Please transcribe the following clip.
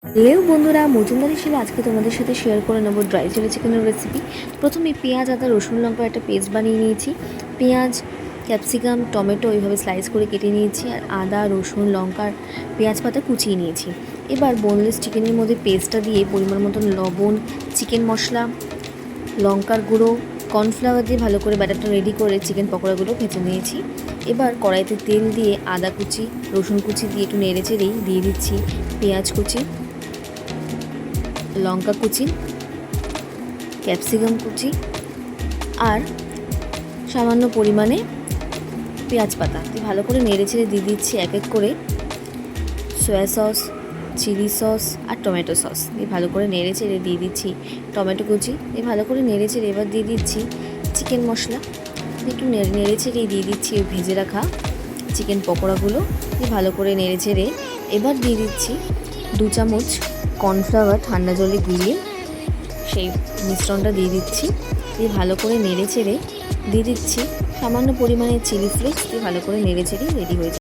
Hello বন্ধুরা, মজুমদার হিসেবে আজকে তোমাদের সাথে শেয়ার করে নেবো ড্রাই চিলি চিকেনের রেসিপি। প্রথমে পেঁয়াজ, আদা, রসুন, লঙ্কার একটা পেস্ট বানিয়ে নিয়েছি। পেঁয়াজ, ক্যাপসিকাম, টমেটো এইভাবে স্লাইস করে কেটে নিয়েছি। আর আদা, রসুন, লঙ্কার পেঁয়াজ পাতা কুচিয়ে নিয়েছি। এবার বোনলেস চিকেনের মধ্যে পেস্টটা দিয়ে পরিমাণ মতন লবণ, চিকেন মশলা, লঙ্কার গুঁড়ো, কর্নফ্লাওয়ার দিয়ে ভালো করে ব্যাটারটা রেডি করে চিকেন পকোড়াগুলো ভেজে নিয়েছি। এবার কড়াইতে তেল দিয়ে আদা কুচি, রসুন কুচি দিয়ে একটু নেড়ে চেড়েই দিয়ে দিচ্ছি পেঁয়াজ কুচি, লঙ্কা কুচি, ক্যাপসিকাম কুচি আর সামান্য পরিমাণে পেঁয়াজ পাতা দিয়ে ভালো করে নেড়ে চেড়ে দিয়ে দিচ্ছি এক এক করে সয়া সস, চিলি সস আর টমেটো সস দিয়ে ভালো করে নেড়ে চেড়ে দিয়ে দিচ্ছি টমেটো কুচি দিয়ে ভালো করে নেড়ে চেড়ে এবার দিয়ে দিচ্ছি চিকেন মশলা, একটু নেড়ে চেড়ে দিয়ে দিচ্ছি ভেজে রাখা চিকেন পকোড়াগুলো দিয়ে ভালো করে নেড়ে চেড়ে এবার দিয়ে দিচ্ছি 2 চামচ কর্নফ্লাওয়ার ঠান্ডা জলে গুলিয়ে সেই মিশ্রণটা দিয়ে দিচ্ছি। দিয়ে ভালো করে নেড়ে চেড়ে দিয়ে দিচ্ছি সামান্য পরিমাণে চিলি ফ্লেক্স দিয়ে ভালো করে নেড়ে চেড়ে রেডি হয়ে